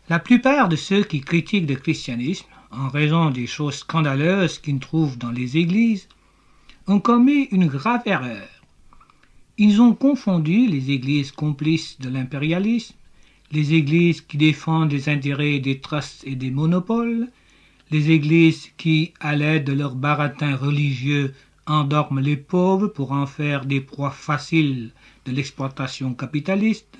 La plupart de ceux qui critiquent le christianisme, en raison des choses scandaleuses qu'ils trouvent dans les églises, ont commis une grave erreur. Ils ont confondu les églises complices de l'impérialisme, les églises qui défendent les intérêts des trusts et des monopoles, les églises qui, à l'aide de leurs baratins religieux, endorment les pauvres pour en faire des proies faciles de l'exploitation capitaliste.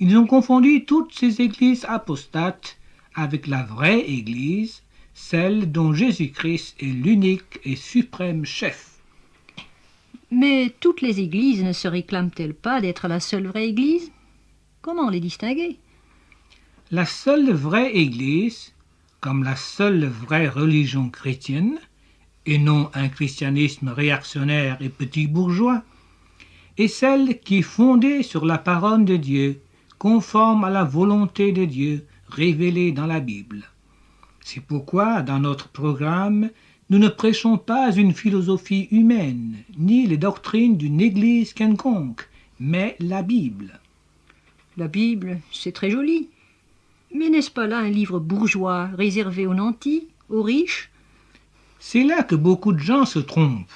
Ils ont confondu toutes ces églises apostates avec la vraie Église, celle dont Jésus-Christ est l'unique et suprême chef. Mais toutes les églises ne se réclament-elles pas d'être la seule vraie Église? Comment les distinguer? La seule vraie Église, comme la seule vraie religion chrétienne, et non un christianisme réactionnaire et petit bourgeois, est celle qui est fondée sur la parole de Dieu, conforme à la volonté de Dieu révélée dans la Bible. C'est pourquoi, dans notre programme, nous ne prêchons pas une philosophie humaine, ni les doctrines d'une Église quelconque, mais la Bible. La Bible, c'est très joli. Mais n'est-ce pas là un livre bourgeois réservé aux nantis, aux riches? C'est là que beaucoup de gens se trompent.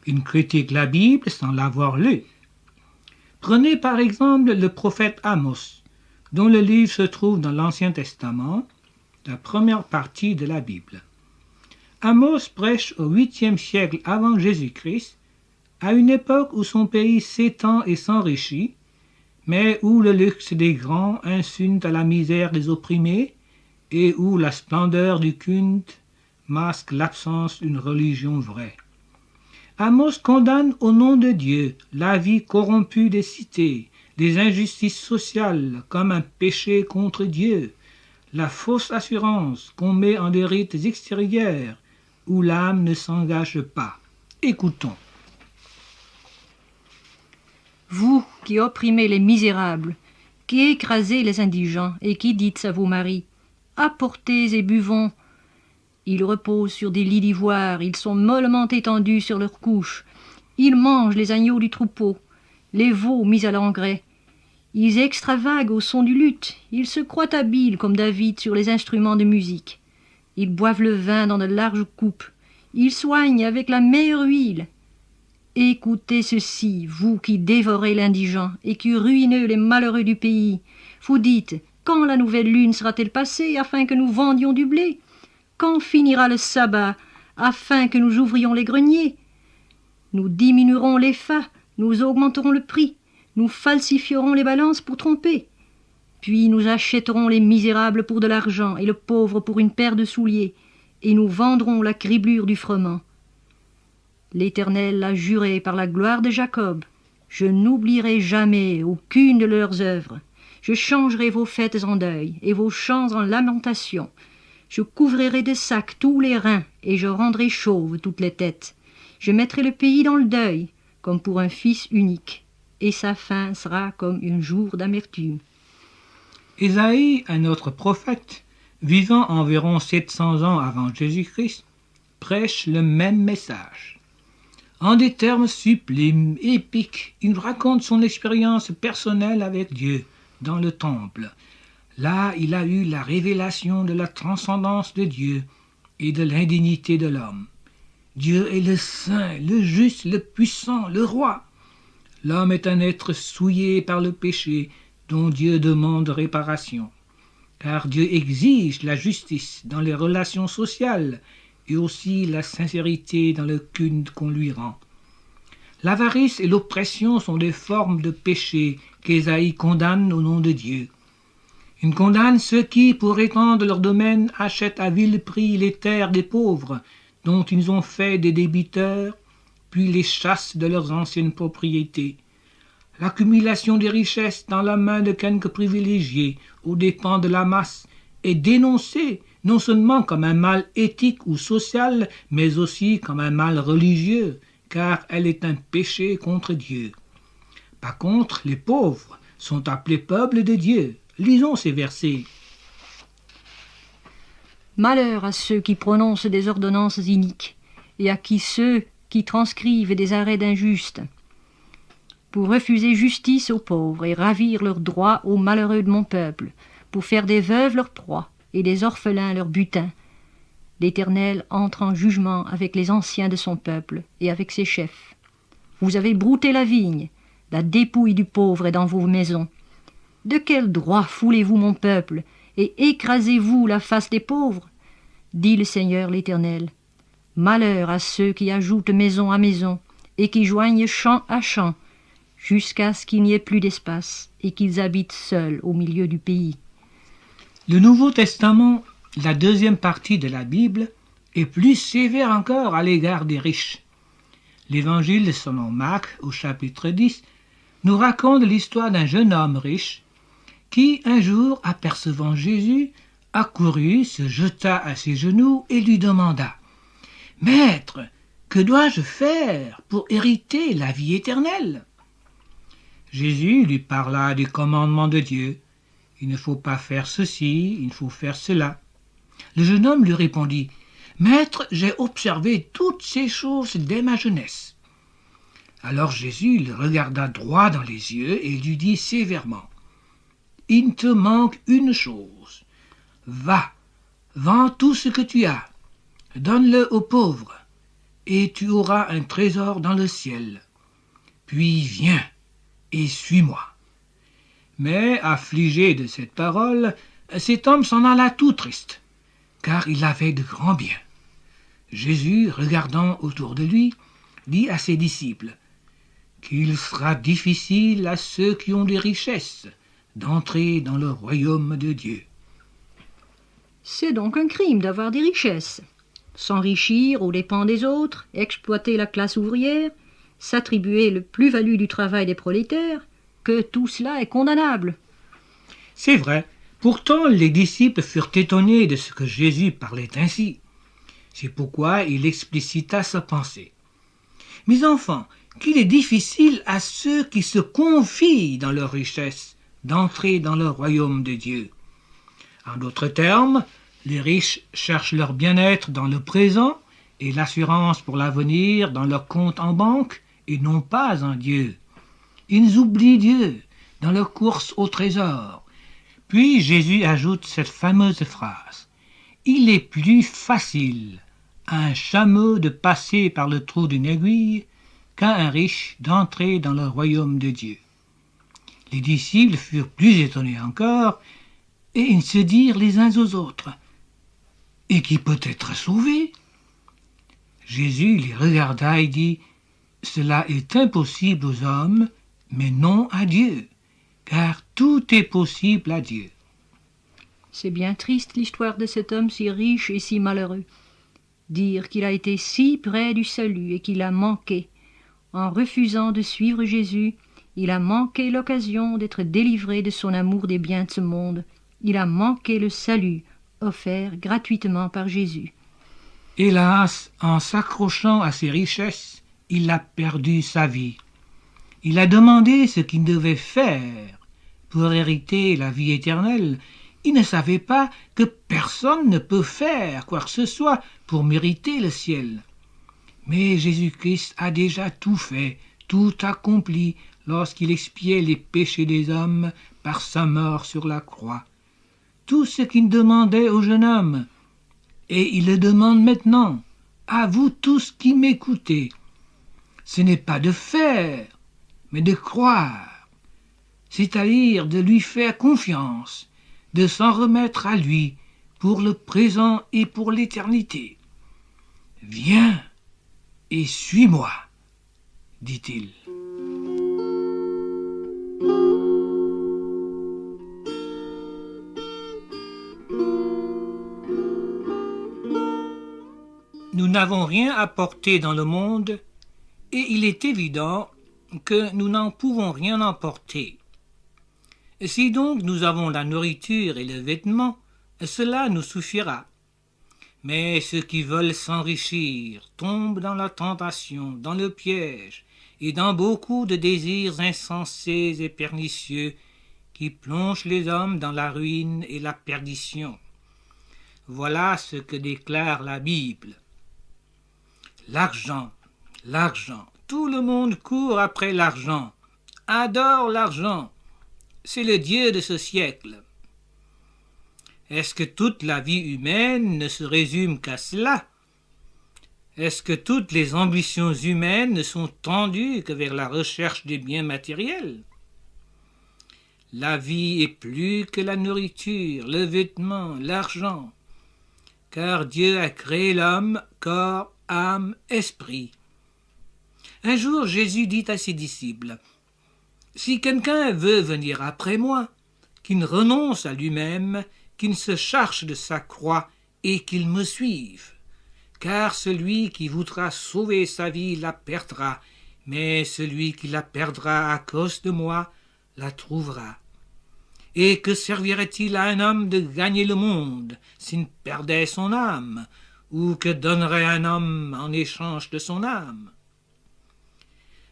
Ils critiquent la Bible sans l'avoir lue. Prenez par exemple le prophète Amos, dont le livre se trouve dans l'Ancien Testament, la première partie de la Bible. Amos prêche au 8e siècle avant Jésus-Christ, à une époque où son pays s'étend et s'enrichit, mais où le luxe des grands insulte à la misère des opprimés et où la splendeur du culte masque l'absence d'une religion vraie. Amos condamne au nom de Dieu la vie corrompue des cités, les injustices sociales comme un péché contre Dieu, la fausse assurance qu'on met en des rites extérieurs où l'âme ne s'engage pas. Écoutons. Vous qui opprimez les misérables, qui écrasez les indigents et qui dites à vos maris « Apportez et buvons », ils reposent sur des lits d'ivoire, ils sont mollement étendus sur leurs couches, ils mangent les agneaux du troupeau, les veaux mis à l'engrais, ils extravaguent au son du luth, ils se croient habiles comme David sur les instruments de musique, ils boivent le vin dans de larges coupes, ils soignent avec la meilleure huile. Écoutez ceci, vous qui dévorez l'indigent et qui ruinez les malheureux du pays. Vous dites, quand la nouvelle lune sera-t-elle passée afin que nous vendions du blé? Quand finira le sabbat afin que nous ouvrions les greniers? Nous diminuerons les fats, nous augmenterons le prix, nous falsifierons les balances pour tromper. Puis nous achèterons les misérables pour de l'argent et le pauvre pour une paire de souliers, et nous vendrons la criblure du froment. L'Éternel a juré par la gloire de Jacob, je n'oublierai jamais aucune de leurs œuvres. Je changerai vos fêtes en deuil et vos chants en lamentation. Je couvrirai de sacs tous les reins et je rendrai chauves toutes les têtes. Je mettrai le pays dans le deuil, comme pour un fils unique, et sa fin sera comme un jour d'amertume. Ésaïe, un autre prophète, vivant environ 700 ans avant Jésus-Christ, prêche le même message. En des termes sublimes, épiques, il raconte son expérience personnelle avec Dieu dans le temple. Là, il a eu la révélation de la transcendance de Dieu et de l'indignité de l'homme. Dieu est le saint, le juste, le puissant, le roi. L'homme est un être souillé par le péché dont Dieu demande réparation. Car Dieu exige la justice dans les relations sociales et aussi la sincérité dans le culte qu'on lui rend. L'avarice et l'oppression sont des formes de péché qu'Ésaïe condamne au nom de Dieu. Il condamne ceux qui, pour étendre leur domaine, achètent à vil prix les terres des pauvres, dont ils ont fait des débiteurs, puis les chassent de leurs anciennes propriétés. L'accumulation des richesses dans la main de quelques privilégiés, aux dépens de la masse, est dénoncée non seulement comme un mal éthique ou social, mais aussi comme un mal religieux, car elle est un péché contre Dieu. Par contre, les pauvres sont appelés peuple de Dieu. Lisons ces versets. Malheur à ceux qui prononcent des ordonnances iniques, et à qui ceux qui transcrivent des arrêts d'injustes, pour refuser justice aux pauvres et ravir leurs droits aux malheureux de mon peuple, pour faire des veuves leur proie et des orphelins leur butin. L'Éternel entre en jugement avec les anciens de son peuple et avec ses chefs. Vous avez brouté la vigne, la dépouille du pauvre est dans vos maisons. De quel droit foulez-vous mon peuple et écrasez-vous la face des pauvres? Dit le Seigneur l'Éternel. Malheur à ceux qui ajoutent maison à maison et qui joignent champ à champ, jusqu'à ce qu'il n'y ait plus d'espace et qu'ils habitent seuls au milieu du pays. Le Nouveau Testament, la deuxième partie de la Bible, est plus sévère encore à l'égard des riches. L'Évangile selon Marc, au chapitre 10, nous raconte l'histoire d'un jeune homme riche qui, un jour, apercevant Jésus, accourut, se jeta à ses genoux et lui demanda « Maître, que dois-je faire pour hériter la vie éternelle ?» Jésus lui parla des commandements de Dieu. Il ne faut pas faire ceci, il faut faire cela. Le jeune homme lui répondit « Maître, j'ai observé toutes ces choses dès ma jeunesse. » Alors Jésus le regarda droit dans les yeux et lui dit sévèrement « Il te manque une chose. Va, vends tout ce que tu as, donne-le aux pauvres, et tu auras un trésor dans le ciel. Puis viens et suis-moi. » Mais, affligé de cette parole, cet homme s'en alla tout triste, car il avait de grands biens. Jésus, regardant autour de lui, dit à ses disciples qu'il sera difficile à ceux qui ont des richesses d'entrer dans le royaume de Dieu. C'est donc un crime d'avoir des richesses. S'enrichir aux dépens des autres, exploiter la classe ouvrière, s'attribuer le plus-value du travail des prolétaires, que tout cela est condamnable. C'est vrai. Pourtant, les disciples furent étonnés de ce que Jésus parlait ainsi. C'est pourquoi il explicita sa pensée. « Mes enfants, qu'il est difficile à ceux qui se confient dans leur richesse d'entrer dans le royaume de Dieu. » En d'autres termes, les riches cherchent leur bien-être dans le présent et l'assurance pour l'avenir dans leur compte en banque et non pas en Dieu. Ils oublient Dieu dans leur course au trésor. Puis Jésus ajoute cette fameuse phrase « Il est plus facile à un chameau de passer par le trou d'une aiguille qu'à un riche d'entrer dans le royaume de Dieu. » Les disciples furent plus étonnés encore et ils se dirent les uns aux autres « Et qui peut être sauvé ?» Jésus les regarda et dit « Cela est impossible aux hommes, mais non à Dieu, car tout est possible à Dieu. » C'est bien triste l'histoire de cet homme si riche et si malheureux. Dire qu'il a été si près du salut et qu'il a manqué. En refusant de suivre Jésus, il a manqué l'occasion d'être délivré de son amour des biens de ce monde. Il a manqué le salut offert gratuitement par Jésus. Hélas, en s'accrochant à ses richesses, il a perdu sa vie. Il a demandé ce qu'il devait faire pour hériter la vie éternelle. Il ne savait pas que personne ne peut faire quoi que ce soit pour mériter le ciel. Mais Jésus-Christ a déjà tout fait, tout accompli lorsqu'il expiait les péchés des hommes par sa mort sur la croix. Tout ce qu'il demandait au jeune homme, et il le demande maintenant, à vous tous qui m'écoutez, ce n'est pas de faire, mais de croire, c'est-à-dire de lui faire confiance, de s'en remettre à lui pour le présent et pour l'éternité. « Viens et suis-moi, dit-il. » Nous n'avons rien apporté dans le monde et il est évident que nous n'en pouvons rien emporter. Si donc nous avons la nourriture et le vêtement, cela nous suffira. Mais ceux qui veulent s'enrichir tombent dans la tentation, dans le piège et dans beaucoup de désirs insensés et pernicieux qui plongent les hommes dans la ruine et la perdition. Voilà ce que déclare la Bible. L'argent, l'argent, tout le monde court après l'argent, adore l'argent, c'est le Dieu de ce siècle. Est-ce que toute la vie humaine ne se résume qu'à cela? Est-ce que toutes les ambitions humaines ne sont tendues que vers la recherche des biens matériels? La vie est plus que la nourriture, le vêtement, l'argent, car Dieu a créé l'homme, corps, âme, esprit. Un jour, Jésus dit à ses disciples, « Si quelqu'un veut venir après moi, qu'il renonce à lui-même, qu'il se charge de sa croix et qu'il me suive. Car celui qui voudra sauver sa vie la perdra, mais celui qui la perdra à cause de moi la trouvera. Et que servirait-il à un homme de gagner le monde s'il perdait son âme, ou que donnerait un homme en échange de son âme? »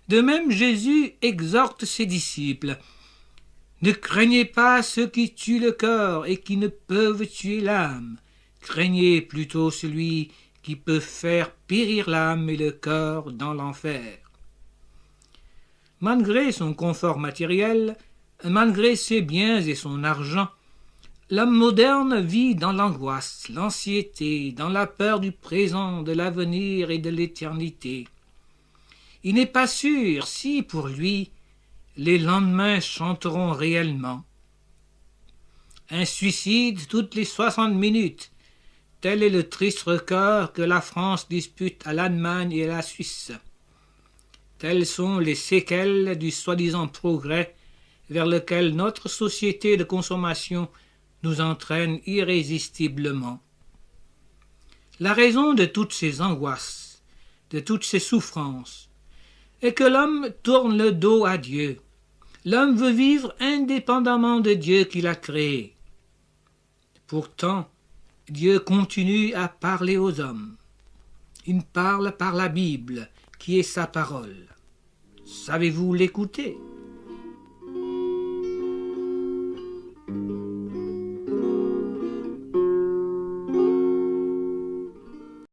De même, Jésus exhorte ses disciples, « Ne craignez pas ceux qui tuent le corps et qui ne peuvent tuer l'âme. Craignez plutôt celui qui peut faire périr l'âme et le corps dans l'enfer. » Malgré son confort matériel, malgré ses biens et son argent, l'homme moderne vit dans l'angoisse, l'anxiété, dans la peur du présent, de l'avenir et de l'éternité. Il n'est pas sûr si, pour lui, les lendemains chanteront réellement. Un suicide toutes les 60 minutes, tel est le triste record que la France dispute à l'Allemagne et à la Suisse. Telles sont les séquelles du soi-disant progrès vers lequel notre société de consommation nous entraîne irrésistiblement. La raison de toutes ces angoisses, de toutes ces souffrances, est que l'homme tourne le dos à Dieu. L'homme veut vivre indépendamment de Dieu qui l'a créé. Pourtant, Dieu continue à parler aux hommes. Il parle par la Bible, qui est sa parole. Savez-vous l'écouter?